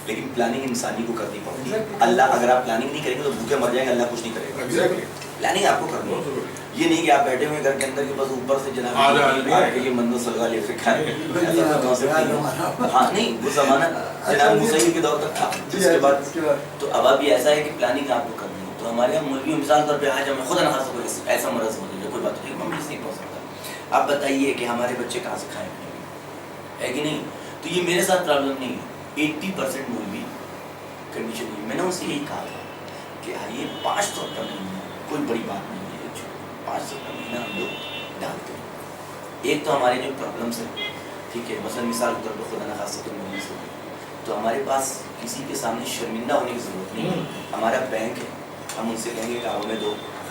لیکن پلاننگ انسانی کو کرنی پڑتی ہے. اللہ اگر آپ پلاننگ نہیں کریں گے تو بھوکے مر جائیں گے, اللہ کچھ نہیں کرے گا. پلاننگ آپ کو کرنی ہے. یہ نہیں کہ آپ بیٹھے ہوئے گھر کے اندر کے بس اوپر سے جناب یہ منو سلوا لے کے کھائے. ہاں نہیں, وہ زمانہ جناب موسیٰ کے دور تک تھا. اس کے بعد تو اب ابھی ایسا ہے کہ پلاننگ آپ کو کرنی ہے. تو ہمارے یہاں مولوی مثال طور پہ آج ہمیں خدا نخواستہ کوئی ایسا مرض ہو جائے, کوئی بات نہیں, مملس نہیں پہنچ سکتا. آپ بتائیے کہ ہمارے بچے کہاں سے کھائیں ہے کہ نہیں. تو یہ میرے ساتھ پرابلم نہیں ہے. 80% مولوی کنڈیشن نہیں. میں نے ان سے یہی کہا تھا کہ یہ 500 روپیہ مہینہ کوئی بڑی بات نہیں ہے. 500 روپیہ مہینہ ہم لوگ ڈالتے ہیں. ایک تو ہمارے جو پرابلمس ہیں, ٹھیک ہے, مثلا مثال کے طور پر خدا نخواستہ تو مولوی سے تو ہمارے پاس کسی کے سامنے شرمندہ ہونے کی ضرورت نہیں ہے. ہمارا بینک ہے, ہم ان سے کہیں گے کہ آپ ہمیں دو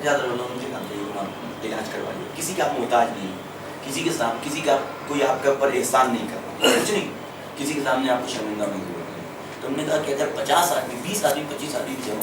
50 ہزار لون مجھے کام چاہیے, علاج کروا لیے. کسی کا آپ محتاج نہیں ہے, کسی کے سامنے کسی کا کوئی آپ کے اوپر احسان نہیں کر رہا, کچھ نہیں, کسی کے سامنے آپ کو شرمندہ ہونے کی ضرورت نہیں. تو ہم نے کہا کہ اگر 50 آدمی 20 آدمی 25 آدمی جمع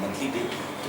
منتھلی دے تو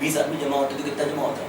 20 آدمی جمع ہوتے تو کتنا جمع ہوتا ہے؟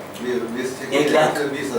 1,20,000.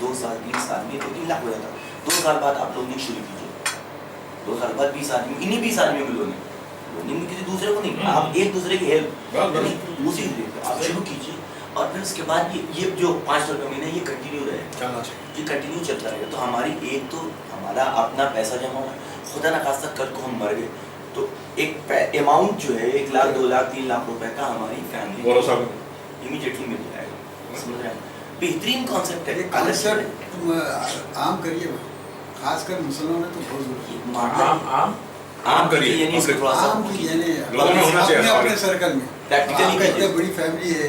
2 سال 20 آدمی تو 3 لاکھ ہو جاتا. 2 سال بعد آپ لوگ شروع کیجیے. 2 سال بعد 20 آدمی, انہیں 20 آدمیوں کو لونی کسی دوسرے کو نہیں, آپ ایک دوسرے کی ہیلپ اسی آپ شروع کیجیے. اور پھر اس کے بعد یہ جو 500 روپے مہینہ یہ کنٹینیو رہے, یہ کنٹینیو چلتا رہے گا. تو ہماری ایک تو ہمارا اپنا پیسہ جمع ہوا, خدا نخواستہ کل کو ہم مر گئے تو ایک اماؤنٹ جو ہے 1 لاکھ 2 لاکھ 3 لاکھ روپے کا ہماری فیملی امیڈیٹلی مل جائے گا. سمجھ رہے ہیں, بہترین کانسیپٹ ہے. کانسیپٹ عام کریے, خاص کر مسلمانوں میں تو بہت ضروری ہے. عام کریے, یعنی عام کی یعنی اپنے سرکل میں اتنی بڑی فیملی ہے,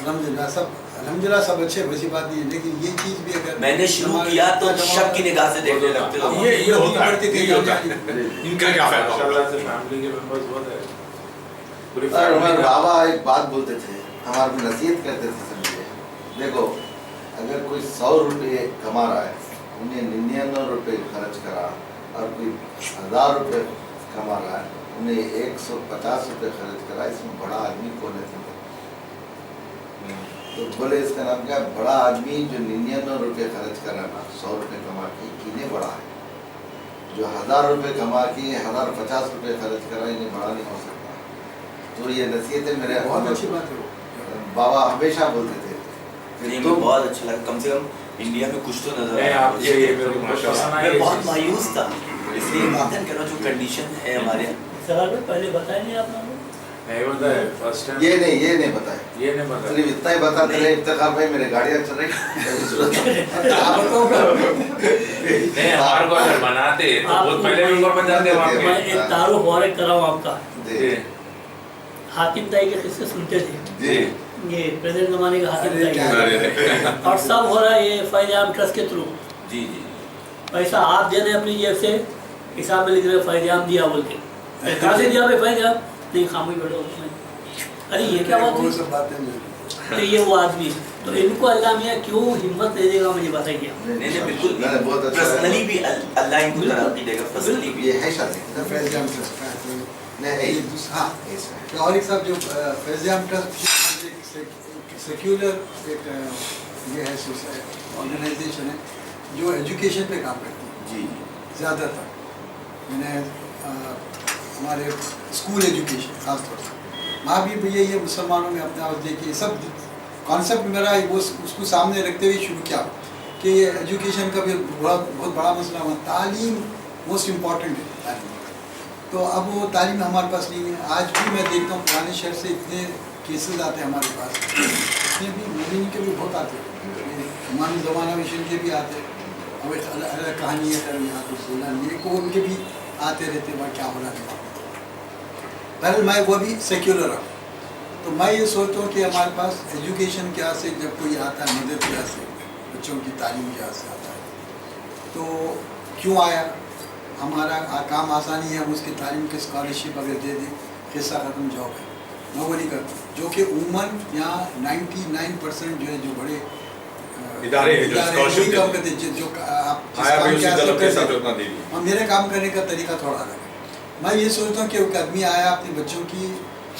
الحمدللہ سب اچھے, ویسی بات نہیں ہے, لیکن یہ چیز بھی اگر میں نے شروع کیا تو شک کی نگاہ سے دیکھنے لگتے لوگ. یہ ہوتا ہے, ان کا کیا فائدہ ماشاءاللہ سے فیملی کے ممبرز بہت ہے. پوری ہمارے بابا ایک بات بولتے تھے, ہماری نصیحت کرتے تھے, سمجھے دیکھو اگر کوئی 100 روپے کما رہا ہے, انہیں 99 روپے خرچ کرا, اور کوئی 1000 روپے کما رہا ہے, انہیں 150 روپے خرچ کرا, اس میں بڑا آدمی کون ہے؟ تو بولے اس کا نام کیا, بڑا آدمی جو 99 روپے خرچ کر رہا ہے نا 100 روپے کما کے, انہیں بڑا ہے. جو 1000 روپے کما کے 1050 روپے خرچ کر رہا ہے, انہیں بڑا نہیں ہو سکتا. تو یہ نصیحت ہے میرے, بہت اچھی بات ہے, بابا ہمیشہ بولتے تھے. تو بہت اچھا لگا, کم سے کم انڈیا میں کچھ تو نظر آیا. میں بہت مایوس تھا, اس لیے باتیں کرو جو کنڈیشن ہے ہمارے سوال میں پہلے بتایا نہیں آپ نے, نہیں بتایا فرسٹ ٹائم, یہ نہیں بتایا, یہ نہیں بتایا, صرف اتنا ہی بتاتے رہے. افتخار بھائی میرے گاڑیاں چل رہی نہیں ہمارے کو اگر بناتے تو بہت پہلے بھی اوپر بن جاتے وہاں میں پہ. ایک تعارف وارک کراؤں آپ کا. جی حاتم طائی کے قصے سنتے تھے, جی, یہ پریزنٹ زمانے کا حاتم طائی, اور سب ہو رہا ہے یہ فیض عام ٹرسٹ کے تھرو. جی جی پیسہ آپ دے رہے اپنی جیب سے, حساب میں لکھ رہے فیض عام دیا بول کے, کہاں سے دیا بھائی فیض عام, نہیں خاموش بیٹھو اس میں, ارے یہ کیا بات ہوئی, تو یہ وہ آدمی. تو ان کو اللہ میاں کیوں ہمت دے دے گا مجھے بتائیے. نہیں بالکل پرسنلی بھی اللہ ان کو ترقی دے گا, پرسنلی بھی. یہ ہے شادی فیض عام ٹرسٹ ہاں, اور ایک صاحب جو فیض عام ٹرسٹ سیکولر ایک یہ ہے آرگنائزیشن ہے جو ایجوکیشن پہ کام کرتی ہے. جی زیادہ تر میں نے ہمارے اسکول ایجوکیشن خاص طور سے وہاں بھی یہ مسلمانوں میں اپنا دیکھیے سب کانسیپٹ میرا وہ اس کو سامنے رکھتے ہوئے شروع کیا کہ یہ ایجوکیشن کا بھی بہت بڑا مسئلہ ہے. تعلیم موسٹ امپورٹنٹ ہے تعلیم. تو اب وہ تعلیم ہمارے پاس نہیں ہے. آج بھی میں دیکھتا ہوں پرانے شہر سے اتنے کیسز آتے ہیں ہمارے پاس, اتنے بھی مومن کے بھی بہت آتے ہیں, ہمارے زمانہ مشن کے بھی آتے ہیں, اب ایک الگ کہانی ہے یہاں تو سونا یہ کو ان کے بھی آتے رہتے وہاں کیا ہو رہا ہے. بہرحال میں وہ بھی سیکولر ہوں, تو میں یہ سوچتا ہوں کہ ہمارے پاس ایجوکیشن کیا سے جب کوئی آتا ہے مدد کیا سے بچوں کی تعلیم کیا سے آتا ہے تو کیوں آیا, ہمارا کام آسانی ہے, ہم اس کی تعلیم کے اسکالرشپ اگر دے دیں قصہ ختم جاب ہے. میں وہ نہیں کرتا, جو کہ عموماً یہاں 99% جو ہے جو بڑے ادارے وہی کام کرتے جو آپ میرے کام کرنے کا طریقہ تھوڑا الگ ہے. میں یہ سوچتا ہوں کہ ایک آدمی آیا اپنے بچوں کی